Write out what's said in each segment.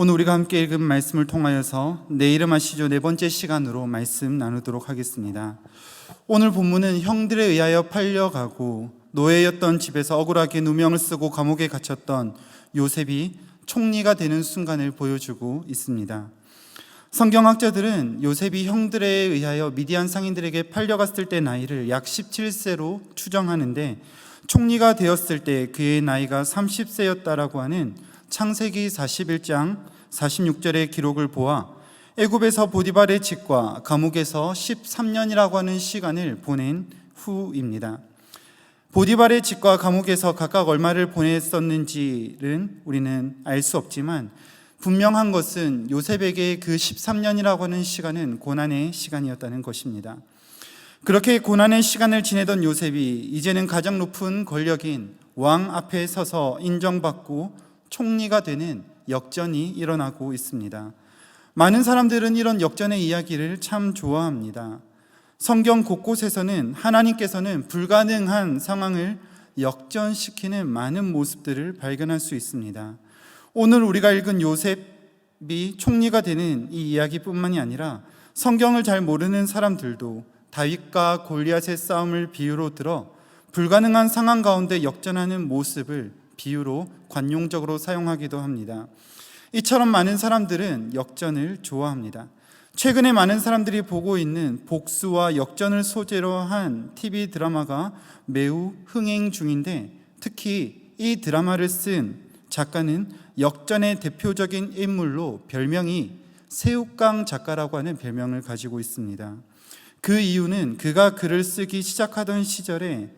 오늘 우리가 함께 읽은 말씀을 통하여서 내 이름 아시죠? 네 번째 시간으로 말씀 나누도록 하겠습니다. 오늘 본문은 형들에 의하여 팔려가고 노예였던 집에서 억울하게 누명을 쓰고 감옥에 갇혔던 요셉이 총리가 되는 순간을 보여주고 있습니다. 성경학자들은 요셉이 형들에 의하여 미디안 상인들에게 팔려갔을 때 나이를 약 17세로 추정하는데, 총리가 되었을 때 그의 나이가 30세였다라고 하는 창세기 41장 46절의 기록을 보아 애굽에서 보디발의 집과 감옥에서 13년이라고 하는 시간을 보낸 후입니다. 보디발의 집과 감옥에서 각각 얼마를 보냈었는지는 우리는 알 수 없지만, 분명한 것은 요셉에게 그 13년이라고 하는 시간은 고난의 시간이었다는 것입니다. 그렇게 고난의 시간을 지내던 요셉이 이제는 가장 높은 권력인 왕 앞에 서서 인정받고 총리가 되는 역전이 일어나고 있습니다. 많은 사람들은 이런 역전의 이야기를 참 좋아합니다. 성경 곳곳에서는 하나님께서는 불가능한 상황을 역전시키는 많은 모습들을 발견할 수 있습니다. 오늘 우리가 읽은 요셉이 총리가 되는 이 이야기뿐만이 아니라 성경을 잘 모르는 사람들도 다윗과 골리앗의 싸움을 비유로 들어 불가능한 상황 가운데 역전하는 모습을 비유로 관용적으로 사용하기도 합니다. 이처럼 많은 사람들은 역전을 좋아합니다. 최근에 많은 사람들이 보고 있는 복수와 역전을 소재로 한 TV 드라마가 매우 흥행 중인데, 특히 이 드라마를 쓴 작가는 역전의 대표적인 인물로 별명이 새우깡 작가라고 하는 별명을 가지고 있습니다. 그 이유는 그가 글을 쓰기 시작하던 시절에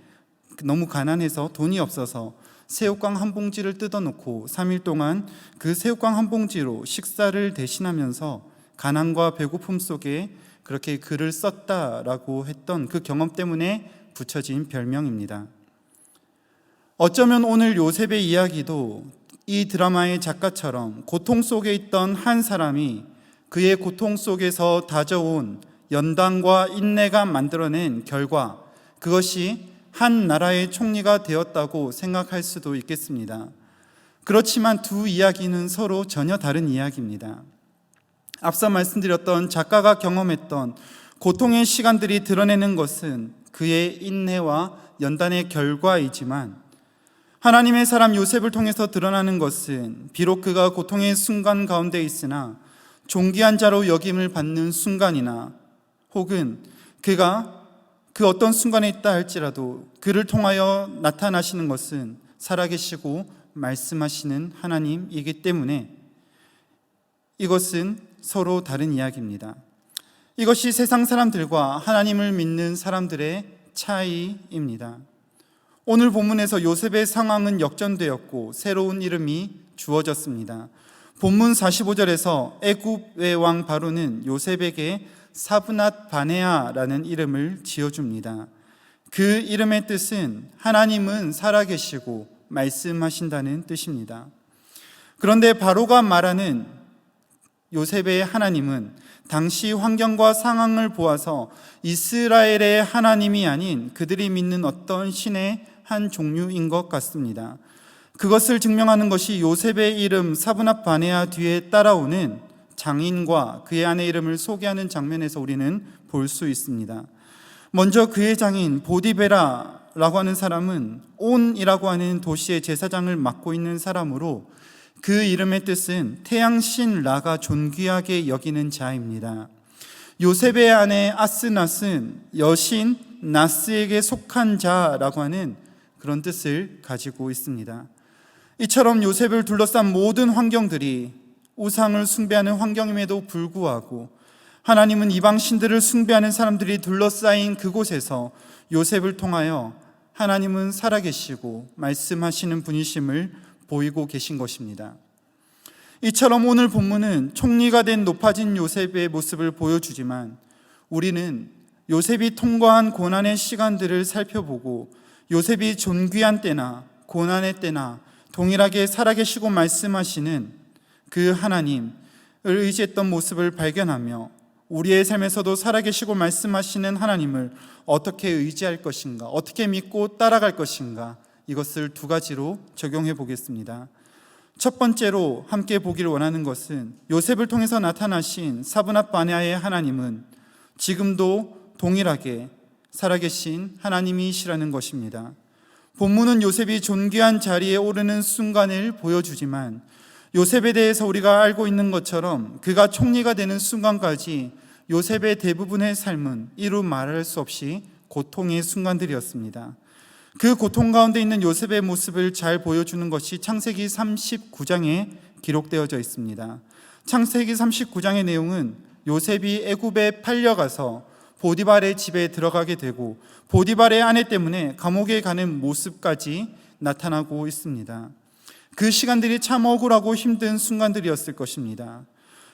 너무 가난해서 돈이 없어서 새우깡 한 봉지를 뜯어놓고 3일 동안 그 새우깡 한 봉지로 식사를 대신하면서 가난과 배고픔 속에 그렇게 글을 썼다라고 했던 그 경험 때문에 붙여진 별명입니다. 어쩌면 오늘 요셉의 이야기도 이 드라마의 작가처럼 고통 속에 있던 한 사람이 그의 고통 속에서 다져온 연단과 인내가 만들어낸 결과, 그것이 한 나라의 총리가 되었다고 생각할 수도 있겠습니다. 그렇지만 두 이야기는 서로 전혀 다른 이야기입니다. 앞서 말씀드렸던 작가가 경험했던 고통의 시간들이 드러내는 것은 그의 인내와 연단의 결과이지만, 하나님의 사람 요셉을 통해서 드러나는 것은 비록 그가 고통의 순간 가운데 있으나 존귀한 자로 여김을 받는 순간이나, 혹은 그가 그 어떤 순간에 있다 할지라도 그를 통하여 나타나시는 것은 살아계시고 말씀하시는 하나님이기 때문에 이것은 서로 다른 이야기입니다. 이것이 세상 사람들과 하나님을 믿는 사람들의 차이입니다. 오늘 본문에서 요셉의 상황은 역전되었고 새로운 이름이 주어졌습니다. 본문 45절에서 애굽의 왕 바로는 요셉에게 사브낫 바네아라는 이름을 지어줍니다. 그 이름의 뜻은 하나님은 살아계시고 말씀하신다는 뜻입니다. 그런데 바로가 말하는 요셉의 하나님은 당시 환경과 상황을 보아서 이스라엘의 하나님이 아닌 그들이 믿는 어떤 신의 한 종류인 것 같습니다. 그것을 증명하는 것이 요셉의 이름 사브낫 바네아 뒤에 따라오는 장인과 그의 아내 이름을 소개하는 장면에서 우리는 볼 수 있습니다. 먼저 그의 장인 보디베라라고 하는 사람은 온이라고 하는 도시의 제사장을 맡고 있는 사람으로, 그 이름의 뜻은 태양신 라가 존귀하게 여기는 자입니다. 요셉의 아내 아스낫은 여신 나스에게 속한 자라고 하는 그런 뜻을 가지고 있습니다. 이처럼 요셉을 둘러싼 모든 환경들이 우상을 숭배하는 환경임에도 불구하고 하나님은 이방 신들을 숭배하는 사람들이 둘러싸인 그곳에서 요셉을 통하여 하나님은 살아계시고 말씀하시는 분이심을 보이고 계신 것입니다. 이처럼 오늘 본문은 총리가 된 높아진 요셉의 모습을 보여주지만, 우리는 요셉이 통과한 고난의 시간들을 살펴보고 요셉이 존귀한 때나 고난의 때나 동일하게 살아계시고 말씀하시는 그 하나님을 의지했던 모습을 발견하며 우리의 삶에서도 살아계시고 말씀하시는 하나님을 어떻게 의지할 것인가, 어떻게 믿고 따라갈 것인가, 이것을 두 가지로 적용해 보겠습니다. 첫 번째로 함께 보기를 원하는 것은 요셉을 통해서 나타나신 사브낫 바네아의 하나님은 지금도 동일하게 살아계신 하나님이시라는 것입니다. 본문은 요셉이 존귀한 자리에 오르는 순간을 보여주지만 요셉에 대해서 우리가 알고 있는 것처럼 그가 총리가 되는 순간까지 요셉의 대부분의 삶은 이루 말할 수 없이 고통의 순간들이었습니다. 그 고통 가운데 있는 요셉의 모습을 잘 보여주는 것이 창세기 39장에 기록되어져 있습니다. 창세기 39장의 내용은 요셉이 애굽에 팔려가서 보디발의 집에 들어가게 되고 보디발의 아내 때문에 감옥에 가는 모습까지 나타나고 있습니다. 그 시간들이 참 억울하고 힘든 순간들이었을 것입니다.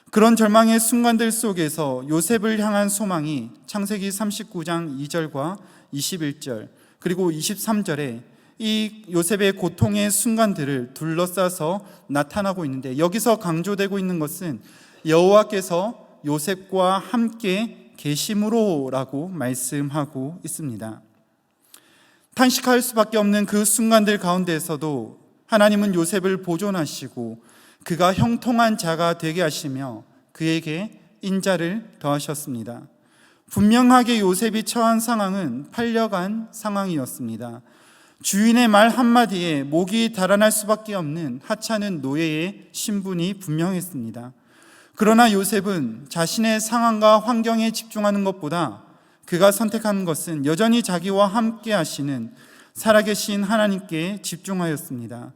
그런 절망의 순간들 속에서 요셉을 향한 소망이 창세기 39장 2절과 21절 그리고 23절에 이 요셉의 고통의 순간들을 둘러싸서 나타나고 있는데, 여기서 강조되고 있는 것은 여호와께서 요셉과 함께 계심으로라고 말씀하고 있습니다. 탄식할 수밖에 없는 그 순간들 가운데에서도 하나님은 요셉을 보존하시고 그가 형통한 자가 되게 하시며 그에게 인자를 더하셨습니다. 분명하게 요셉이 처한 상황은 팔려간 상황이었습니다. 주인의 말 한마디에 목이 달아날 수밖에 없는 하찮은 노예의 신분이 분명했습니다. 그러나 요셉은 자신의 상황과 환경에 집중하는 것보다 그가 선택한 것은 여전히 자기와 함께 하시는 살아계신 하나님께 집중하였습니다.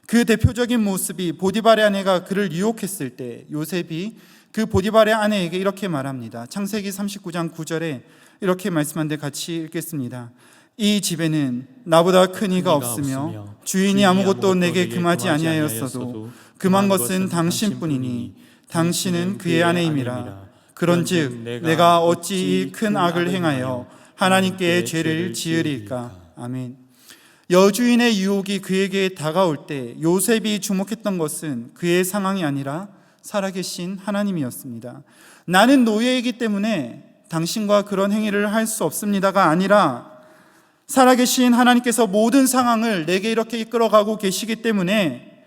그 대표적인 모습이 보디발의 아내가 그를 유혹했을 때 요셉이 그 보디발의 아내에게 이렇게 말합니다. 창세기 39장 9절에 이렇게 말씀한데 같이 읽겠습니다. 이 집에는 나보다 큰 이가 없으며 주인이 아무것도 내게 금하지 아니하였어도 금한 것은 당신뿐이니 당신은 그의 아내임이라. 그런즉 내가 어찌 이 큰 악을 행하여 하나님께 죄를 지으리까. 아멘. 여주인의 유혹이 그에게 다가올 때 요셉이 주목했던 것은 그의 상황이 아니라 살아계신 하나님이었습니다. 나는 노예이기 때문에 당신과 그런 행위를 할 수 없습니다가 아니라 살아계신 하나님께서 모든 상황을 내게 이렇게 이끌어가고 계시기 때문에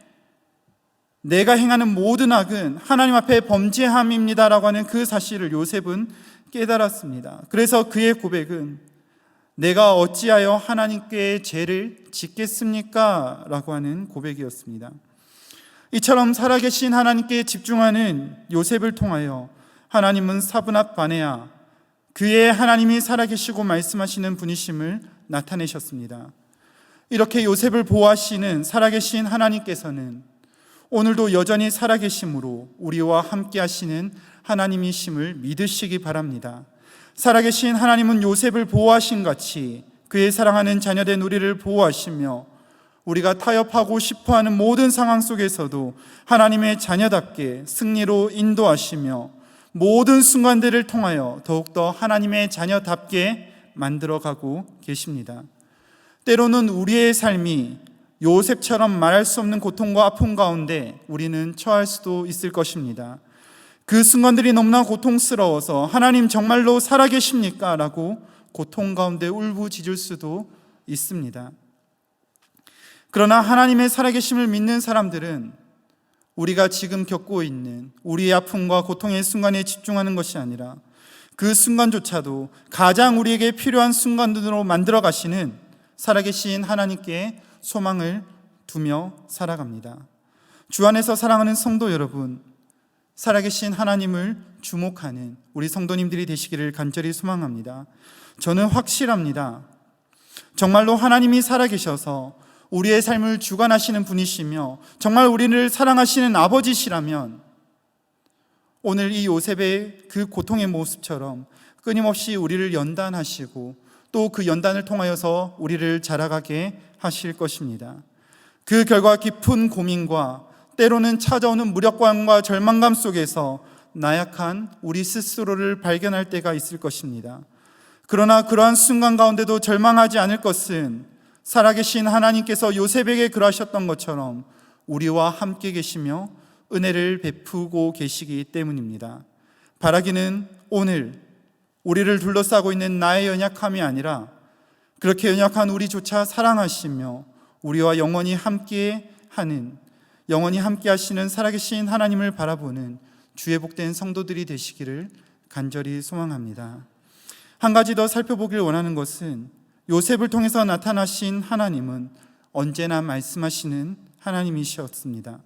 내가 행하는 모든 악은 하나님 앞에 범죄함입니다라고 하는 그 사실을 요셉은 깨달았습니다. 그래서 그의 고백은 내가 어찌하여 하나님께 죄를 짓겠습니까? 라고 하는 고백이었습니다. 이처럼 살아계신 하나님께 집중하는 요셉을 통하여 하나님은 사브낫 바네아, 그의 하나님이 살아계시고 말씀하시는 분이심을 나타내셨습니다. 이렇게 요셉을 보호하시는 살아계신 하나님께서는 오늘도 여전히 살아계심으로 우리와 함께 하시는 하나님이심을 믿으시기 바랍니다. 살아계신 하나님은 요셉을 보호하신 같이 그의 사랑하는 자녀된 우리를 보호하시며 우리가 타협하고 싶어하는 모든 상황 속에서도 하나님의 자녀답게 승리로 인도하시며 모든 순간들을 통하여 더욱더 하나님의 자녀답게 만들어가고 계십니다. 때로는 우리의 삶이 요셉처럼 말할 수 없는 고통과 아픔 가운데 우리는 처할 수도 있을 것입니다. 그 순간들이 너무나 고통스러워서 하나님 정말로 살아계십니까? 라고 고통 가운데 울부짖을 수도 있습니다. 그러나 하나님의 살아계심을 믿는 사람들은 우리가 지금 겪고 있는 우리의 아픔과 고통의 순간에 집중하는 것이 아니라 그 순간조차도 가장 우리에게 필요한 순간으로 만들어 가시는 살아계신 하나님께 소망을 두며 살아갑니다. 주 안에서 사랑하는 성도 여러분, 살아계신 하나님을 주목하는 우리 성도님들이 되시기를 간절히 소망합니다. 저는 확실합니다. 정말로 하나님이 살아계셔서 우리의 삶을 주관하시는 분이시며 정말 우리를 사랑하시는 아버지시라면 오늘 이 요셉의 그 고통의 모습처럼 끊임없이 우리를 연단하시고 또 그 연단을 통하여서 우리를 자라가게 하실 것입니다. 그 결과 깊은 고민과 때로는 찾아오는 무력감과 절망감 속에서 나약한 우리 스스로를 발견할 때가 있을 것입니다. 그러나 그러한 순간 가운데도 절망하지 않을 것은 살아계신 하나님께서 요셉에게 그러하셨던 것처럼 우리와 함께 계시며 은혜를 베푸고 계시기 때문입니다. 바라기는 오늘 우리를 둘러싸고 있는 나의 연약함이 아니라 그렇게 연약한 우리조차 사랑하시며 우리와 영원히 함께 하는 영원히 함께 하시는 살아계신 하나님을 바라보는 주의 복된 성도들이 되시기를 간절히 소망합니다. 한 가지 더 살펴보길 원하는 것은 요셉을 통해서 나타나신 하나님은 언제나 말씀하시는 하나님이셨습니다.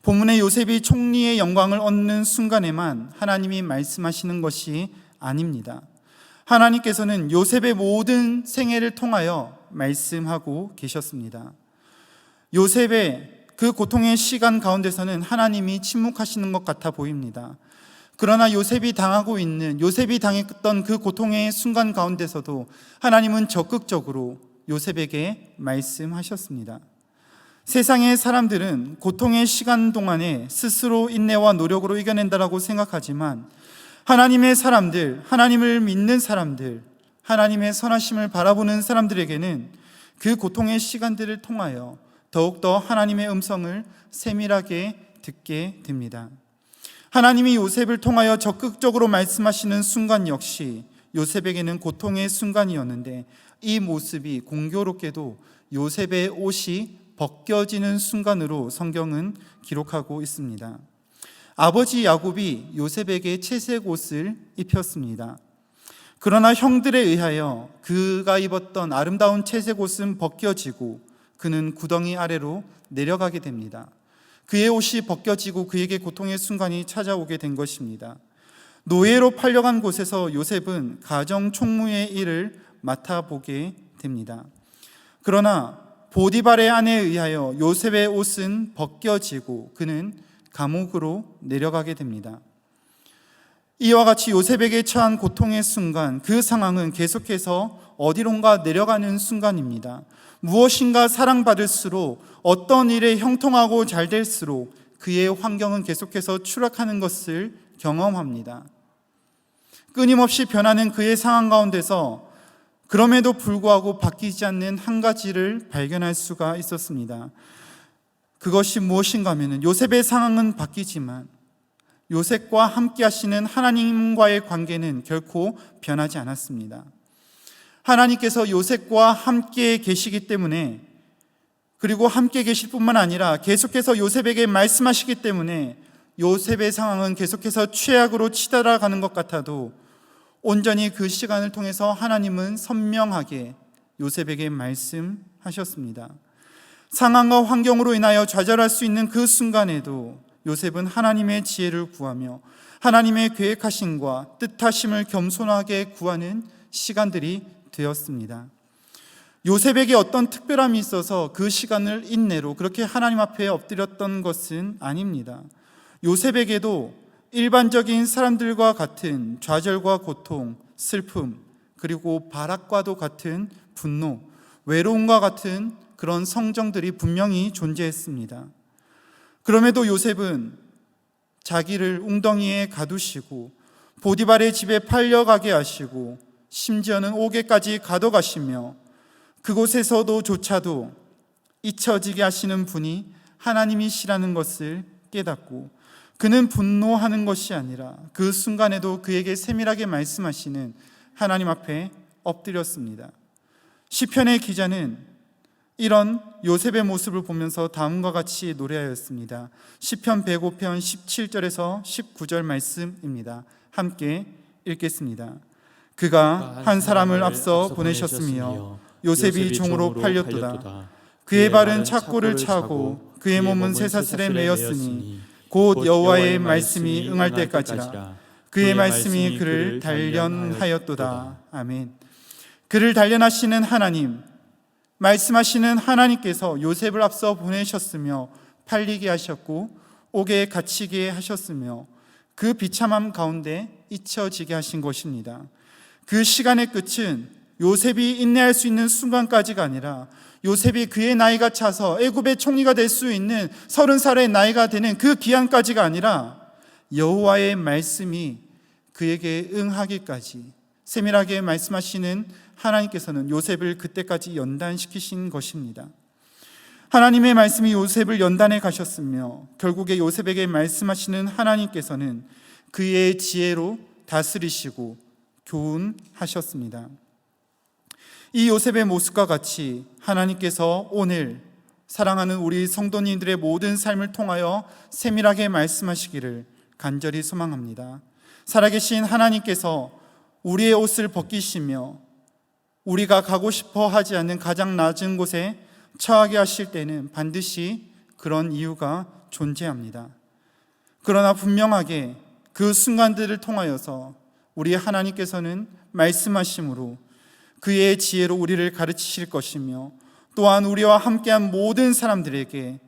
본문의 요셉이 총리의 영광을 얻는 순간에만 하나님이 말씀하시는 것이 아닙니다. 하나님께서는 요셉의 모든 생애를 통하여 말씀하고 계셨습니다. 요셉의 그 고통의 시간 가운데서는 하나님이 침묵하시는 것 같아 보입니다. 그러나 요셉이 당했던 그 고통의 순간 가운데서도 하나님은 적극적으로 요셉에게 말씀하셨습니다. 세상의 사람들은 고통의 시간 동안에 스스로 인내와 노력으로 이겨낸다라고 생각하지만 하나님의 사람들, 하나님을 믿는 사람들, 하나님의 선하심을 바라보는 사람들에게는 그 고통의 시간들을 통하여 더욱더 하나님의 음성을 세밀하게 듣게 됩니다. 하나님이 요셉을 통하여 적극적으로 말씀하시는 순간 역시 요셉에게는 고통의 순간이었는데, 이 모습이 공교롭게도 요셉의 옷이 벗겨지는 순간으로 성경은 기록하고 있습니다. 아버지 야곱이 요셉에게 채색 옷을 입혔습니다. 그러나 형들에 의하여 그가 입었던 아름다운 채색 옷은 벗겨지고 그는 구덩이 아래로 내려가게 됩니다. 그의 옷이 벗겨지고 그에게 고통의 순간이 찾아오게 된 것입니다. 노예로 팔려간 곳에서 요셉은 가정 총무의 일을 맡아보게 됩니다. 그러나 보디발의 아내에 의하여 요셉의 옷은 벗겨지고 그는 감옥으로 내려가게 됩니다. 이와 같이 요셉에게 처한 고통의 순간, 그 상황은 계속해서 어디론가 내려가는 순간입니다. 무엇인가 사랑받을수록, 어떤 일에 형통하고 잘 될수록 그의 환경은 계속해서 추락하는 것을 경험합니다. 끊임없이 변하는 그의 상황 가운데서 그럼에도 불구하고 바뀌지 않는 한 가지를 발견할 수가 있었습니다. 그것이 무엇인가 하면 요셉의 상황은 바뀌지만 요셉과 함께 하시는 하나님과의 관계는 결코 변하지 않았습니다. 하나님께서 요셉과 함께 계시기 때문에, 그리고 함께 계실 뿐만 아니라 계속해서 요셉에게 말씀하시기 때문에 요셉의 상황은 계속해서 최악으로 치달아가는 것 같아도 온전히 그 시간을 통해서 하나님은 선명하게 요셉에게 말씀하셨습니다. 상황과 환경으로 인하여 좌절할 수 있는 그 순간에도 요셉은 하나님의 지혜를 구하며 하나님의 계획하심과 뜻하심을 겸손하게 구하는 시간들이 되었습니다. 요셉에게 어떤 특별함이 있어서 그 시간을 인내로 그렇게 하나님 앞에 엎드렸던 것은 아닙니다. 요셉에게도 일반적인 사람들과 같은 좌절과 고통, 슬픔, 그리고 발악과도 같은 분노, 외로움과 같은 그런 성정들이 분명히 존재했습니다. 그럼에도 요셉은 자기를 웅덩이에 가두시고 보디발의 집에 팔려가게 하시고 심지어는 옥에까지 가둬가시며 그곳에서조차도 잊혀지게 하시는 분이 하나님이시라는 것을 깨닫고 그는 분노하는 것이 아니라 그 순간에도 그에게 세밀하게 말씀하시는 하나님 앞에 엎드렸습니다. 시편의 기자는 이런 요셉의 모습을 보면서 다음과 같이 노래하였습니다. 시편 105편 17절에서 19절 말씀입니다. 함께 읽겠습니다. 그가 한 사람을 앞서 보내셨으며 요셉이 종으로 팔렸도다. 그의 발은 착고를 차고 그의 몸은 쇠사슬에 매였으니 곧 여호와의 말씀이 응할 때까지라. 그의 말씀이 그를 단련하였도다. 아멘. 그를 단련하시는 하나님, 말씀하시는 하나님께서 요셉을 앞서 보내셨으며 팔리게 하셨고 옥에 갇히게 하셨으며 그 비참함 가운데 잊혀지게 하신 것입니다. 그 시간의 끝은 요셉이 인내할 수 있는 순간까지가 아니라 요셉이 그의 나이가 차서 애굽의 총리가 될 수 있는 30살의 나이가 되는 그 기한까지가 아니라 여호와의 말씀이 그에게 응하기까지 세밀하게 말씀하시는 하나님께서는 요셉을 그때까지 연단시키신 것입니다. 하나님의 말씀이 요셉을 연단해 가셨으며 결국에 요셉에게 말씀하시는 하나님께서는 그의 지혜로 다스리시고 교훈하셨습니다. 이 요셉의 모습과 같이 하나님께서 오늘 사랑하는 우리 성도님들의 모든 삶을 통하여 세밀하게 말씀하시기를 간절히 소망합니다. 살아계신 하나님께서 우리의 옷을 벗기시며 우리가 가고 싶어 하지 않는 가장 낮은 곳에 처하게 하실 때는 반드시 그런 이유가 존재합니다. 그러나 분명하게 그 순간들을 통하여서 우리 하나님께서는 말씀하심으로 그의 지혜로 우리를 가르치실 것이며, 또한 우리와 함께한 모든 사람들에게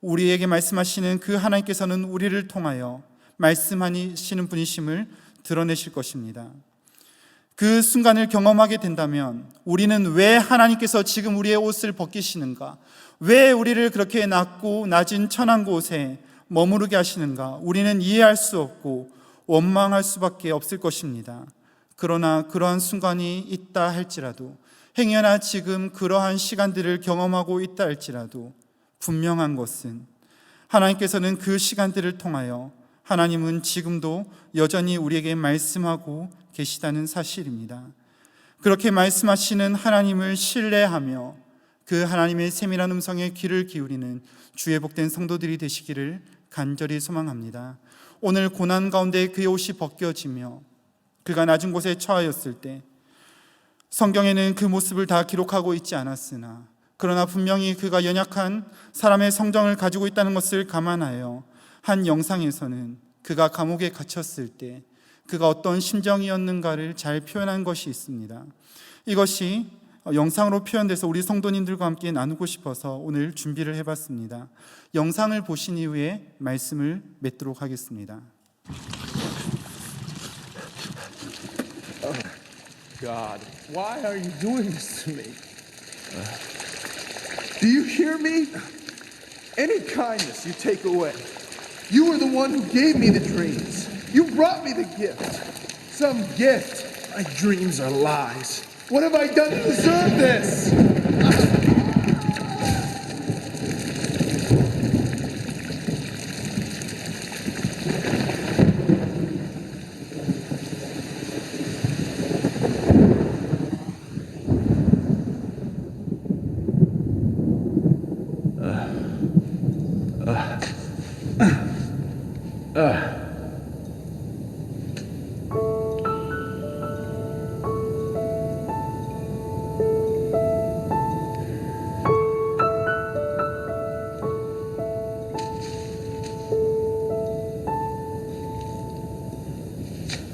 우리에게 말씀하시는 그 하나님께서는 우리를 통하여 말씀하시는 분이심을 드러내실 것입니다. 그 순간을 경험하게 된다면 우리는 왜 하나님께서 지금 우리의 옷을 벗기시는가, 왜 우리를 그렇게 낮고 낮은 천한 곳에 머무르게 하시는가, 우리는 이해할 수 없고 원망할 수밖에 없을 것입니다. 그러나 그러한 순간이 있다 할지라도, 행여나 지금 그러한 시간들을 경험하고 있다 할지라도 분명한 것은 하나님께서는 그 시간들을 통하여 하나님은 지금도 여전히 우리에게 말씀하고 계시다는 사실입니다. 그렇게 말씀하시는 하나님을 신뢰하며 그 하나님의 세밀한 음성에 귀를 기울이는 주의 복된 성도들이 되시기를 간절히 소망합니다. 오늘 고난 가운데 그의 옷이 벗겨지며 그가 낮은 곳에 처하였을 때, 성경에는 그 모습을 다 기록하고 있지 않았으나 그러나 분명히 그가 연약한 사람의 성정을 가지고 있다는 것을 감안하여 한 영상에서는 그가 감옥에 갇혔을 때 그가 어떤 심정이었는가를 잘 표현한 것이 있습니다. 이것이 영상으로 표현돼서 우리 성도님들과 함께 나누고 싶어서 오늘 준비를 해봤습니다. 영상을 보신 이후에 말씀을 맺도록 하겠습니다. God, why are you doing this to me? Do you hear me? Any kindness you take away. You were the one who gave me the dreams. You brought me the gift. Some gift. My dreams are lies. What have I done to deserve this?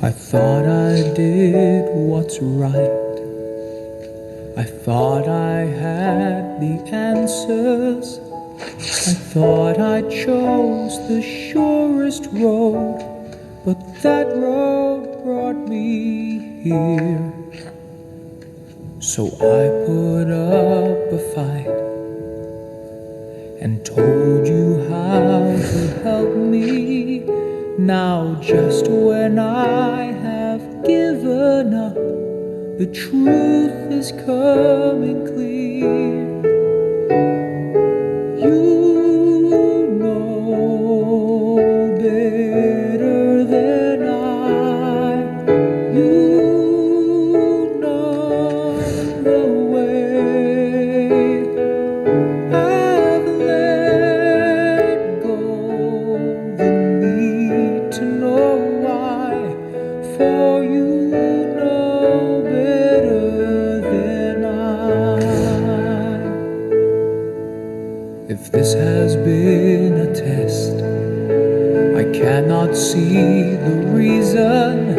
I thought I did what's right. I thought I had the answers. I thought I chose the surest road, but that road brought me here. So I put up a fight and told you how to help me. Now just when I have given up, the truth is coming clear. You know better than I. You know the way. I've let go the need to know why, for you know better than I. If this has been a test, I cannot see the reason,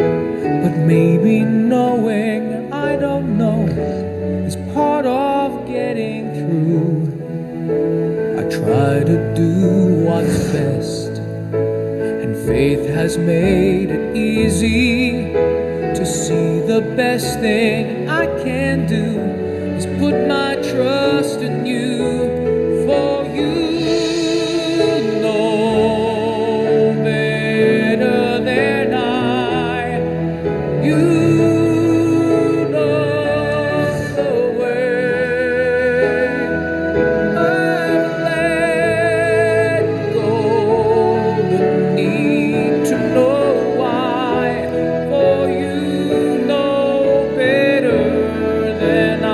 but maybe knowing I don't know is part of getting through. I try to do what's best, and faith has made it easy to see the best thing I can do is put my trust in you. For you know better than I. You know the way. I've let go the need to know why, for you know better than I.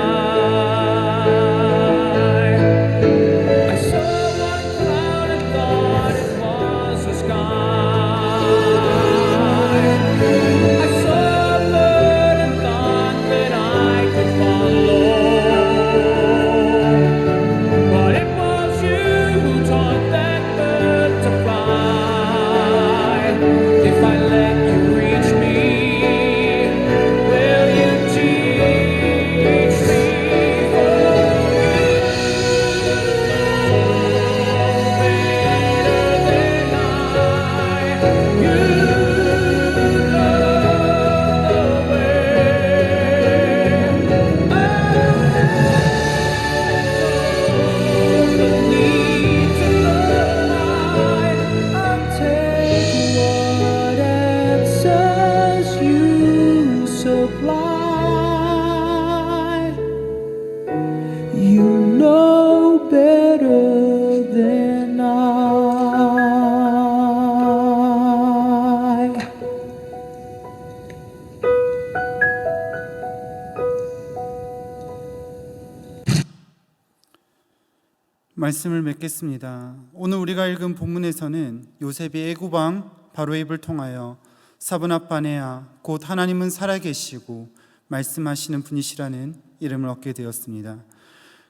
말씀을 맺겠습니다. 오늘 우리가 읽은 본문에서는 요셉이 애굽왕 바로의 입을 통하여 사브낫바네아 곧 하나님은 살아계시고 말씀하시는 분이시라는 이름을 얻게 되었습니다.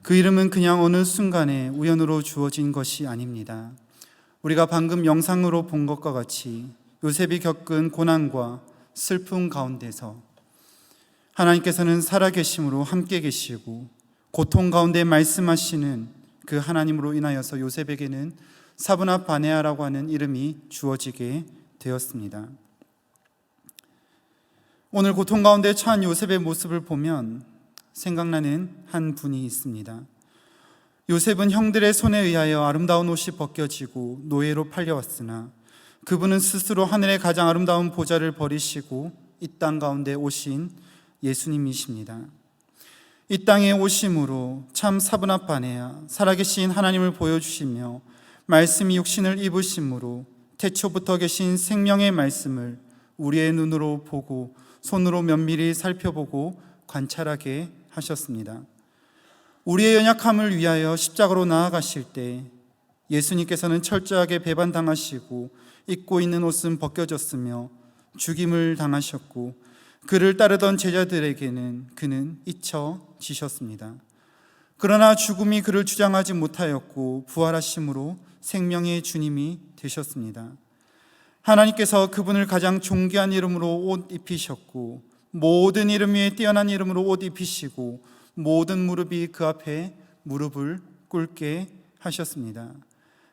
그 이름은 그냥 어느 순간에 우연으로 주어진 것이 아닙니다. 우리가 방금 영상으로 본 것과 같이 요셉이 겪은 고난과 슬픔 가운데서 하나님께서는 살아계심으로 함께 계시고 고통 가운데 말씀하시는 그 하나님으로 인하여서 요셉에게는 사브낫바네아라고 하는 이름이 주어지게 되었습니다. 오늘 고통 가운데 처한 요셉의 모습을 보면 생각나는 한 분이 있습니다. 요셉은 형들의 손에 의하여 아름다운 옷이 벗겨지고 노예로 팔려왔으나 그분은 스스로 하늘의 가장 아름다운 보좌를 버리시고 이 땅 가운데 오신 예수님이십니다. 이 땅에 오심으로 참 사브낫바네아 살아계신 하나님을 보여주시며 말씀이 육신을 입으심으로 태초부터 계신 생명의 말씀을 우리의 눈으로 보고 손으로 면밀히 살펴보고 관찰하게 하셨습니다. 우리의 연약함을 위하여 십자가로 나아가실 때 예수님께서는 철저하게 배반당하시고 입고 있는 옷은 벗겨졌으며 죽임을 당하셨고 그를 따르던 제자들에게는 그는 잊혀지셨습니다. 그러나 죽음이 그를 주장하지 못하였고 부활하심으로 생명의 주님이 되셨습니다. 하나님께서 그분을 가장 존귀한 이름으로 옷 입히셨고 모든 이름 위에 뛰어난 이름으로 옷 입히시고 모든 무릎이 그 앞에 무릎을 꿇게 하셨습니다.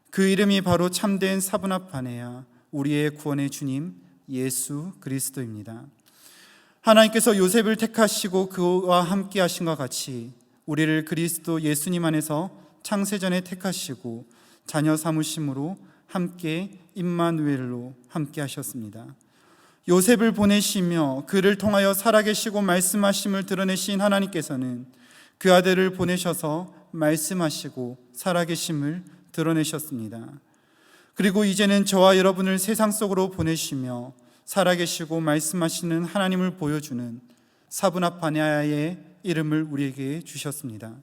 그 이름이 바로 참된 사브낫바네아 우리의 구원의 주님 예수 그리스도입니다. 하나님께서 요셉을 택하시고 그와 함께 하신 것 같이 우리를 그리스도 예수님 안에서 창세전에 택하시고 자녀 삼으심으로 함께 임마누엘로 함께 하셨습니다. 요셉을 보내시며 그를 통하여 살아계시고 말씀하심을 드러내신 하나님께서는 그 아들을 보내셔서 말씀하시고 살아계심을 드러내셨습니다. 그리고 이제는 저와 여러분을 세상 속으로 보내시며 살아계시고 말씀하시는 하나님을 보여주는 사브낫바네아의 이름을 우리에게 주셨습니다.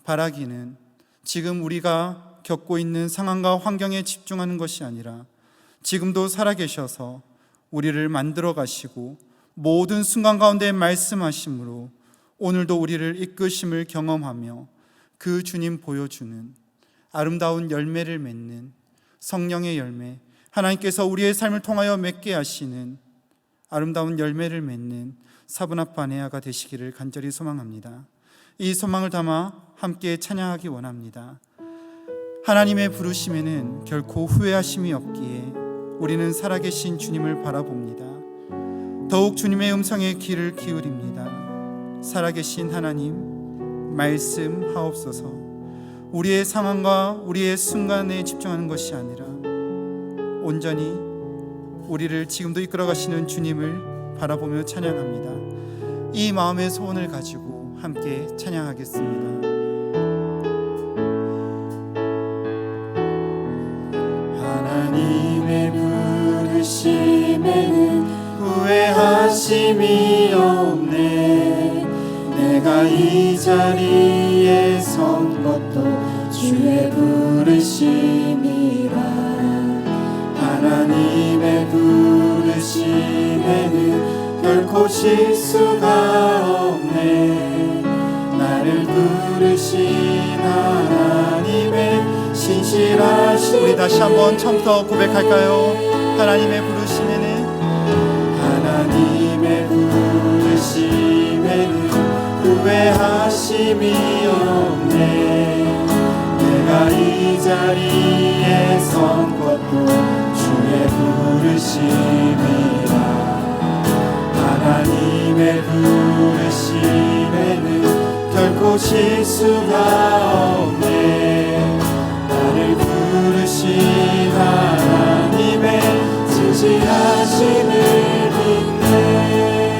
바라기는 지금 우리가 겪고 있는 상황과 환경에 집중하는 것이 아니라 지금도 살아계셔서 우리를 만들어 가시고 모든 순간 가운데 말씀하심으로 오늘도 우리를 이끄심을 경험하며 그 주님 보여주는 아름다운 열매를 맺는 성령의 열매, 하나님께서 우리의 삶을 통하여 맺게 하시는 아름다운 열매를 맺는 사브낫바네아가 되시기를 간절히 소망합니다. 이 소망을 담아 함께 찬양하기 원합니다. 하나님의 부르심에는 결코 후회하심이 없기에 우리는 살아계신 주님을 바라봅니다. 더욱 주님의 음성에 귀를 기울입니다. 살아계신 하나님 말씀하옵소서. 우리의 상황과 우리의 순간에 집중하는 것이 아니라 온전히 우리를 지금도 이끌어 가시는 주님을 바라보며 찬양합니다. 이 마음의 소원을 가지고 함께 찬양하겠습니다. 하나님의 부르심에는 후회하심이 없네. 내가 이 자리에 선 것도 주의 부르심이라. 하나님의 부르심에는 결코 실수가 없네. 나를 부르신 하나님의 신실하신. 우리 다시 한번 처음부터 고백할까요? 하나님의 부르심에는 하나님의 부르심에는 후회하심이 없네. 내가 이 자리에 선 것도 주의 부르심이라. 하나님의 부르심에는 결코 실수가 없네. 나를 부르신 하나님의 진실하심을 믿네.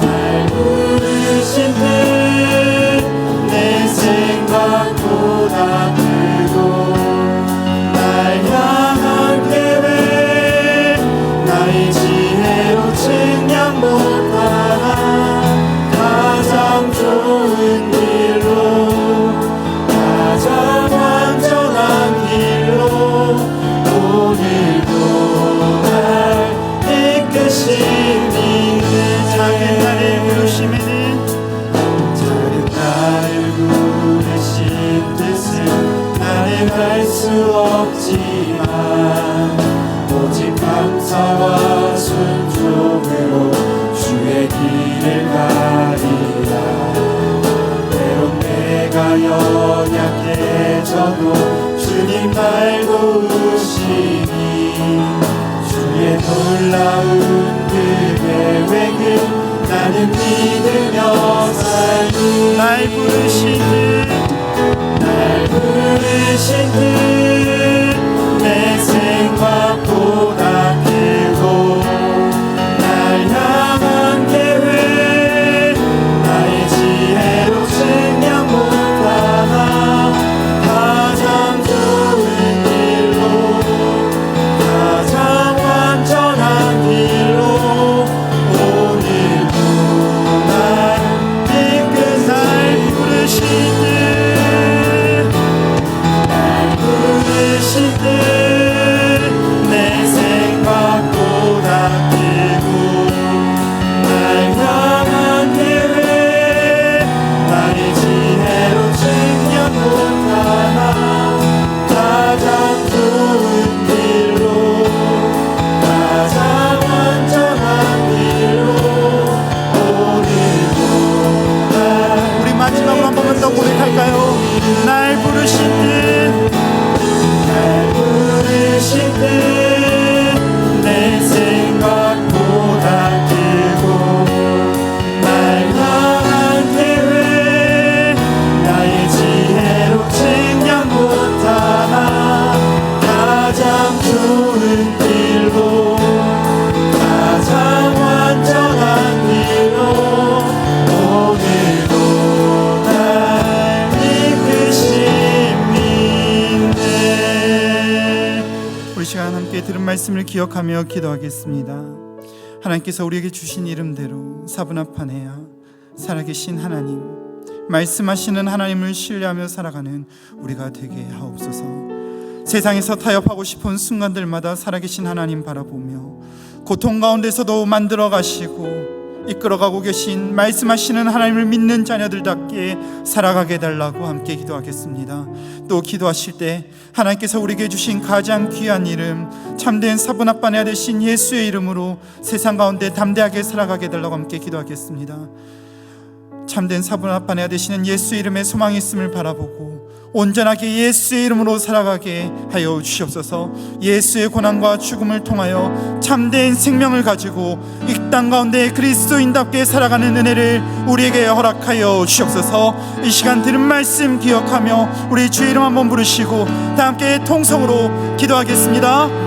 날 부르신 뜻내 생각보다 크고 날 향한 계획 나의 지혜로 측량 못하나 가장 좋은 길로 날 오직 감사와 순종으로 주의 길을 가리라. 때론 내가 연약해져도 주님 날 도우시니 주의 놀라운 그 계획을 나는 믿으며 살리. 날 부르신 듯 내 생각보다 크고 날 향한 계획 나의 지혜로 증명 못하나 가장 좋은 길로 가장 완전한 길로 오늘도 날 이끈 날 부르시듯 내 생각보다 크고 날 향한 계획 나의 지혜로 증명 못하나 가장 좋은 길로 가장 완전한 길로 오늘도 날. 우리 마지막으로 한 번만 더 고백할까요? 날 부르신 듯 내 생각보다 크고 날 향한 계획 나의 지혜로 증명 못하나 가장 좋은 길로 가장 완전한 길로 오늘도 날 이끄십니다. 우리 시간 함께 들은 말씀을 기억하며 기도하겠습니다. 하나님께서 우리에게 주신 이름대로 사분합하네야 살아계신 하나님, 말씀하시는 하나님을 신뢰하며 살아가는 우리가 되게 하옵소서. 세상에서 타협하고 싶은 순간들마다 살아계신 하나님 바라보며 고통 가운데서도 만들어 가시고 이끌어가고 계신 말씀하시는 하나님을 믿는 자녀들답게 살아가게 해달라고 함께 기도하겠습니다. 또 기도하실 때 하나님께서 우리에게 주신 가장 귀한 이름, 참된 사분합반야 되신 예수의 이름으로 세상 가운데 담대하게 살아가게 해달라고 함께 기도하겠습니다. 참된 사분합반야 되시는 예수의 이름에 소망이 있음을 바라보고 온전하게 예수의 이름으로 살아가게 하여 주시옵소서. 예수의 고난과 죽음을 통하여 참된 생명을 가지고 이 땅 가운데 그리스도인답게 살아가는 은혜를 우리에게 허락하여 주시옵소서. 이 시간 들은 말씀 기억하며 우리 주의 이름 한번 부르시고 다 함께 통성으로 기도하겠습니다.